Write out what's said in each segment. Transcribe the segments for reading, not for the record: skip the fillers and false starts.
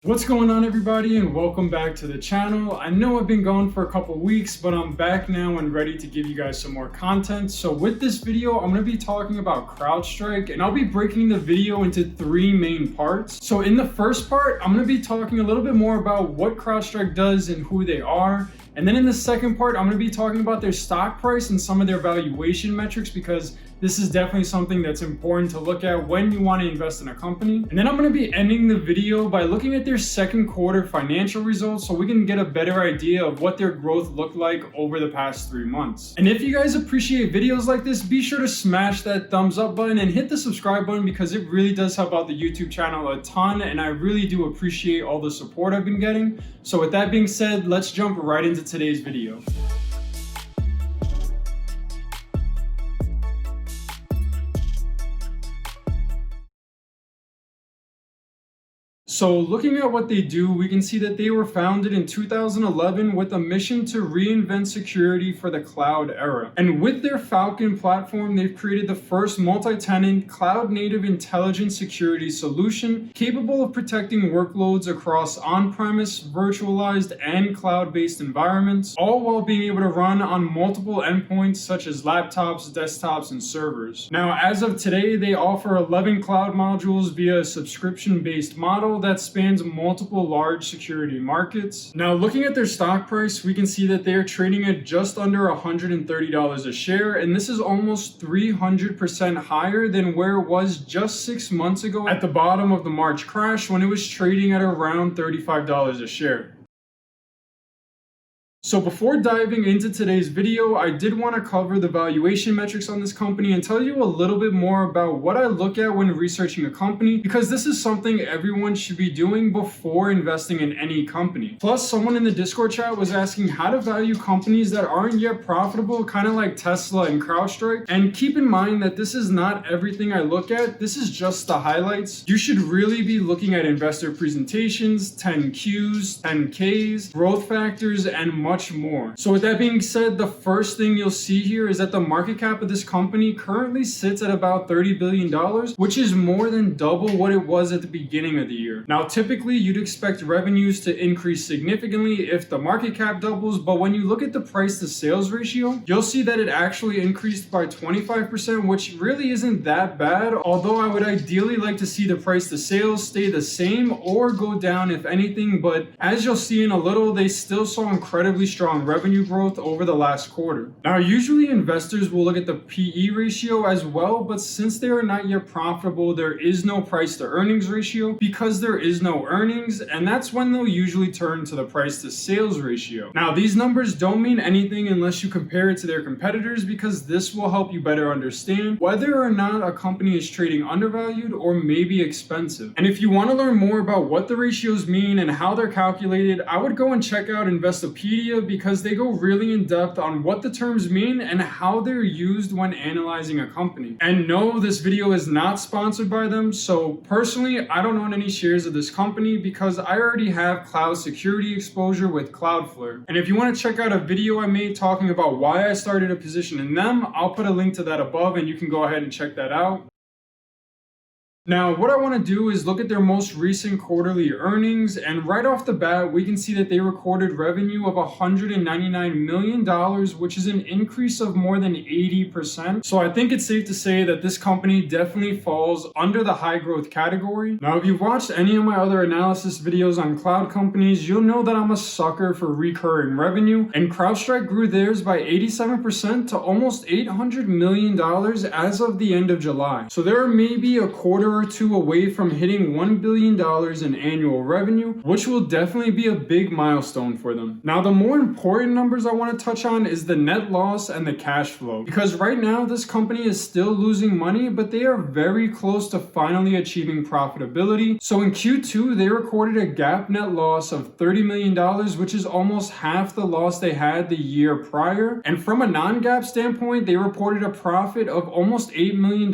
What's going on, everybody, and welcome back to the channel. I know I've been gone for a couple weeks, but I'm back now and ready to give you guys some more content. So with this video, I'm going to be talking about Crowdstrike, and I'll be breaking the video into three main parts. So in the first part, I'm going to be talking a little bit more about what Crowdstrike does and who they are. And then in the second part, I'm going to be talking about their stock price and some of their valuation metrics, because this is definitely something that's important to look at when you want to invest in a company. And then I'm going to be ending the video by looking at their second quarter financial results so we can get a better idea of what their growth looked like over the past 3 months. And if you guys appreciate videos like this, be sure to smash that thumbs up button and hit the subscribe button, because it really does help out the YouTube channel a ton, and I really do appreciate all the support I've been getting. So with that being said, let's jump right into today's video. So looking at what they do, we can see that they were founded in 2011 with a mission to reinvent security for the cloud era. And with their Falcon platform, they've created the first multi-tenant, cloud-native intelligent security solution capable of protecting workloads across on-premise, virtualized, and cloud-based environments, all while being able to run on multiple endpoints such as laptops, desktops, and servers. Now, as of today, they offer 11 cloud modules via a subscription-based model that spans multiple large security markets. Now, looking at their stock price, we can see that they are trading at just under $130 a share, and this is almost 300% higher than where it was just 6 months ago at the bottom of the March crash, when it was trading at around $35 a share. So before diving into today's video, I did want to cover the valuation metrics on this company and tell you a little bit more about what I look at when researching a company, because this is something everyone should be doing before investing in any company. Plus, someone in the Discord chat was asking how to value companies that aren't yet profitable, kind of like Tesla and Crowdstrike. And keep in mind that this is not everything I look at. This is just the highlights. You should really be looking at investor presentations, 10Qs, 10Ks, growth factors, and much more. So with that being said, the first thing you'll see here is that the market cap of this company currently sits at about $30 billion, which is more than double what it was at the beginning of the year. Now, typically you'd expect revenues to increase significantly if the market cap doubles, but when you look at the price to sales ratio, you'll see that it actually increased by 25%, which really isn't that bad, although I would ideally like to see the price to sales stay the same or go down if anything. But as you'll see in a little, they still saw incredibly strong revenue growth over the last quarter. Now, usually investors will look at the PE ratio as well, but since they are not yet profitable, there is no price to earnings ratio because there is no earnings, and that's when they'll usually turn to the price to sales ratio. Now, these numbers don't mean anything unless you compare it to their competitors, because this will help you better understand whether or not a company is trading undervalued or maybe expensive. And if you want to learn more about what the ratios mean and how they're calculated, I would go and check out Investopedia, because they go really in depth on what the terms mean and how they're used when analyzing a company. And no, this video is not sponsored by them. So personally, I don't own any shares of this company because I already have cloud security exposure with Cloudflare. And if you want to check out a video I made talking about why I started a position in them, I'll put a link to that above and you can go ahead and check that out. Now, what I want to do is look at their most recent quarterly earnings, and right off the bat, we can see that they recorded revenue of $199 million, which is an increase of more than 80%. So I think it's safe to say that this company definitely falls under the high growth category. Now, if you've watched any of my other analysis videos on cloud companies, you'll know that I'm a sucker for recurring revenue, and Crowdstrike grew theirs by 87% to almost $800 million as of the end of July. So there are maybe a quarter or two away from hitting $1 billion in annual revenue, which will definitely be a big milestone for them. Now, the more important numbers I want to touch on is the net loss and the cash flow, because right now this company is still losing money, but they are very close to finally achieving profitability. So in Q2, they recorded a GAAP net loss of $30 million, which is almost half the loss they had the year prior. And from a non-GAAP standpoint, they reported a profit of almost $8 million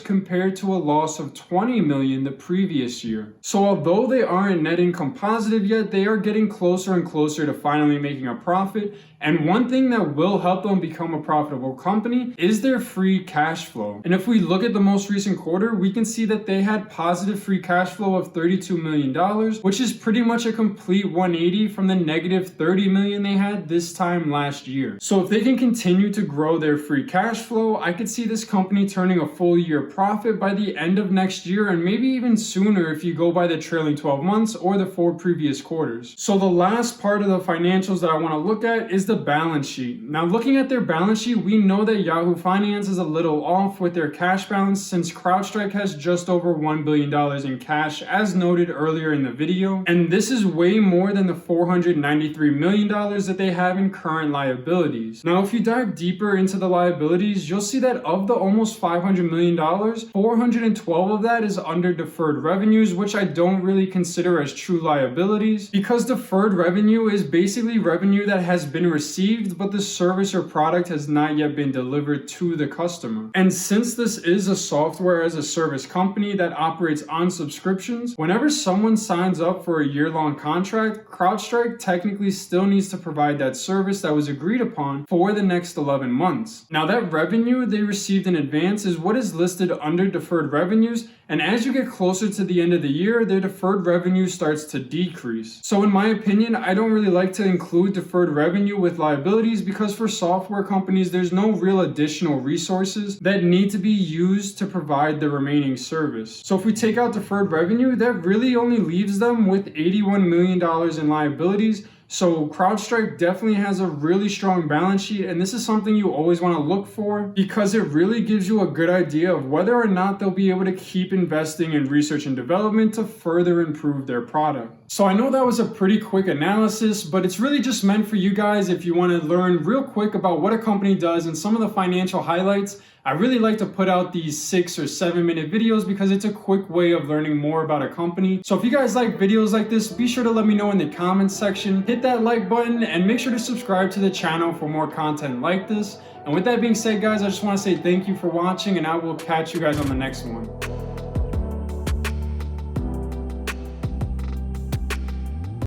compared to a loss of $20 million the previous year. So although they aren't net income positive yet, they are getting closer and closer to finally making a profit. And one thing that will help them become a profitable company is their free cash flow. And if we look at the most recent quarter, we can see that they had positive free cash flow of $32 million, which is pretty much a complete 180 from the negative $30 million they had this time last year. So if they can continue to grow their free cash flow, I could see this company turning a full year profit by the end of next year, and maybe even sooner if you go by the trailing 12 months or the 4 previous quarters. So the last part of the financials that I want to look at is the balance sheet. Now looking at their balance sheet, we know that Yahoo Finance is a little off with their cash balance since Crowdstrike has just over $1 billion in cash as noted earlier in the video, and this is way more than the $493 million that they have in current liabilities. Now if you dive deeper into the liabilities, you'll see that of the almost $500 million, 412 of that is under deferred revenues, which I don't really consider as true liabilities because deferred revenue is basically revenue that has been received but the service or product has not yet been delivered to the customer. And since this is a software as a service company that operates on subscriptions, whenever someone signs up for a year-long contract, Crowdstrike technically still needs to provide that service that was agreed upon for the next 11 months. Now that revenue they received in advance is what is listed under deferred revenues, and as you get closer to the end of the year, their deferred revenue starts to decrease. So in my opinion, I don't really like to include deferred revenue with liabilities because for software companies, there's no real additional resources that need to be used to provide the remaining service. So if we take out deferred revenue, that really only leaves them with $81 million in liabilities. So Crowdstrike definitely has a really strong balance sheet, and this is something you always want to look for because it really gives you a good idea of whether or not they'll be able to keep investing in research and development to further improve their product. So I know that was a pretty quick analysis, but it's really just meant for you guys if you want to learn real quick about what a company does and some of the financial highlights. I really like to put out these 6 or 7 minute videos because it's a quick way of learning more about a company. So if you guys like videos like this, be sure to let me know in the comments section, hit that like button, and make sure to subscribe to the channel for more content like this. And with that being said, guys, I just want to say thank you for watching, and I will catch you guys on the next one.